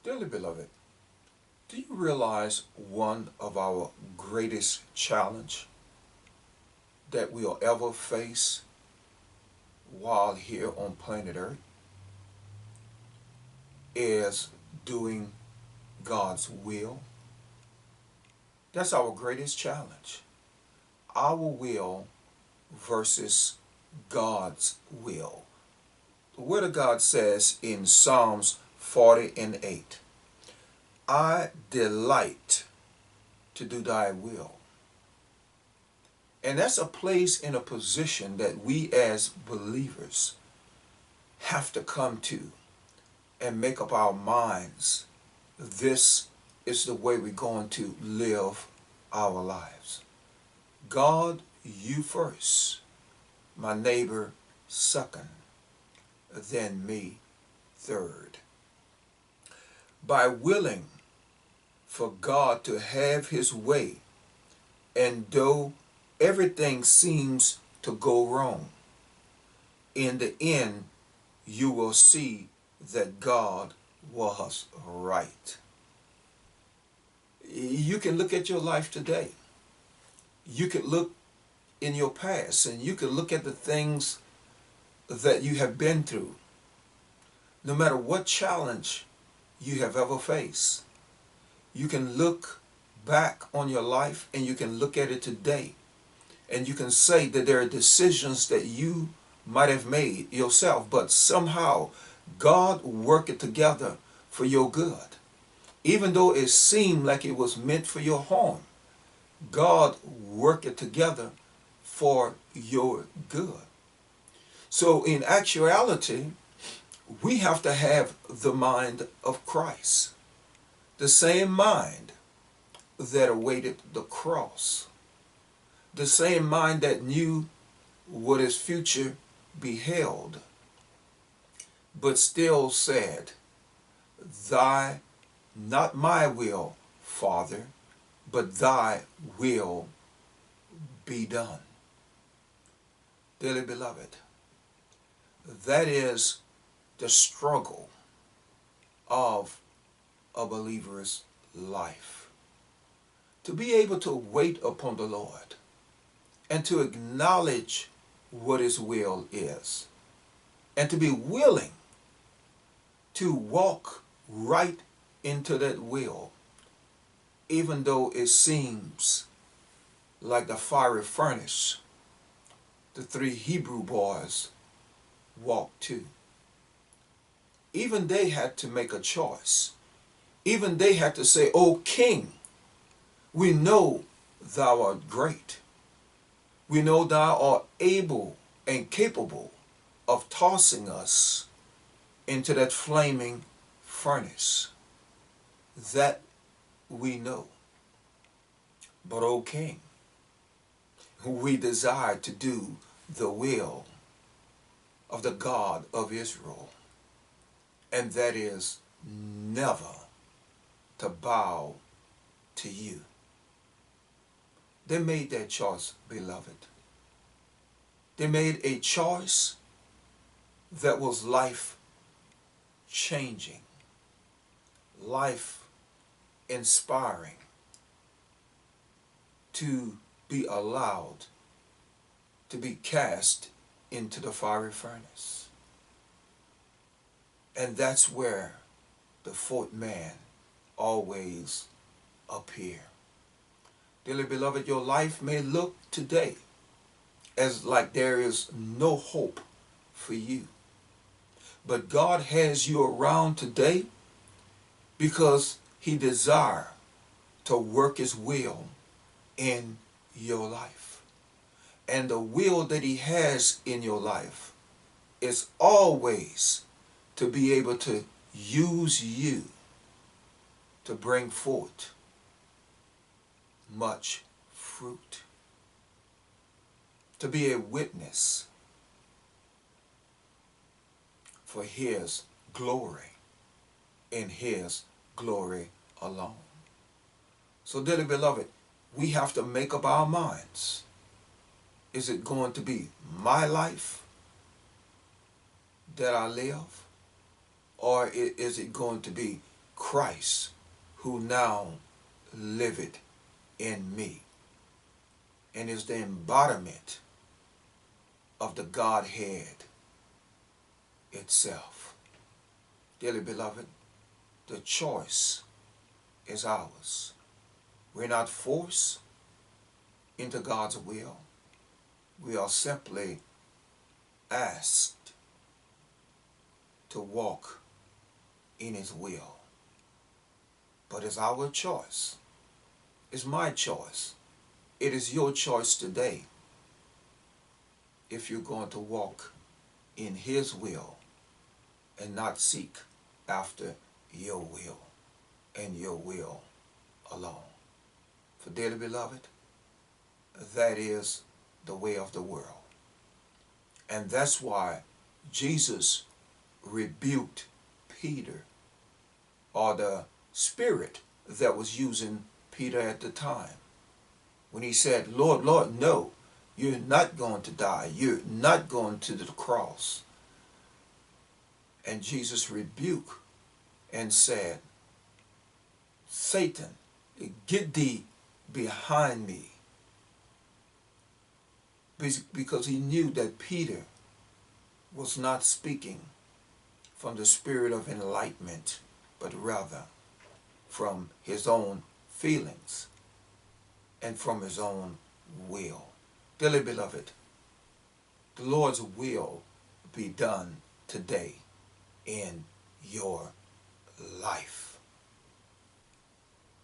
Dearly beloved, do you realize one of our greatest challenge that we'll ever face while here on planet Earth is doing God's will? That's our greatest challenge. Our will versus God's will. The Word of God says in Psalms 40:8, I delight to do thy will. And that's a place and a position that we as believers have to come to and make up our minds. This is the way we're going to live our lives. God, you first, my neighbor second, then me third. By willing for God to have his way, and though everything seems to go wrong, in the end you will see that God was right. You can look at your life today. You could look in your past, and you could look at the things that you have been through. No matter what challenge you have ever faced, you can look back on your life and you can look at it today, and you can say that there are decisions that you might have made yourself, but somehow God worked it together for your good. Even though it seemed like it was meant for your harm, God worked it together for your good. So in actuality, we have to have the mind of Christ, the same mind that awaited the cross, the same mind that knew what his future beheld, but still said, thy, not my will, Father, but thy will be done. Dearly beloved, that is the struggle of a believer's life. To be able to wait upon the Lord and to acknowledge what his will is, and to be willing to walk right into that will, even though it seems like the fiery furnace the three Hebrew boys walked to. Even they had to make a choice. Even they had to say, O King, we know thou art great. We know thou art able and capable of tossing us into that flaming furnace. That we know. But O King, we desire to do the will of the God of Israel, and that is never to bow to you. They made that choice, beloved. They made a choice that was life-changing, life-inspiring, to be allowed to be cast into the fiery furnace. And that's where the fourth man always appear. Dearly beloved, your life may look today as like there is no hope for you. But God has you around today because he desires to work his will in your life. And the will that he has in your life is always to be able to use you to bring forth much fruit, to be a witness for his glory and his glory alone. So dearly beloved, we have to make up our minds. Is it going to be my life that I live? Or is it going to be Christ, who now liveth in me, and is the embodiment of the Godhead itself. Dearly beloved, the choice is ours. We're not forced into God's will. We are simply asked to walk in His will. But it's our choice. It's my choice. It is your choice today if you're going to walk in His will and not seek after your will and your will alone. For dearly beloved, that is the way of the world. And that's why Jesus rebuked Peter, or the spirit that was using Peter at the time, when he said, Lord, Lord, no, you're not going to die. You're not going to the cross. And Jesus rebuked and said, Satan, get thee behind me. Because he knew that Peter was not speaking from the spirit of enlightenment, but rather from his own feelings and from his own will. Dearly beloved, the Lord's will be done today in your life.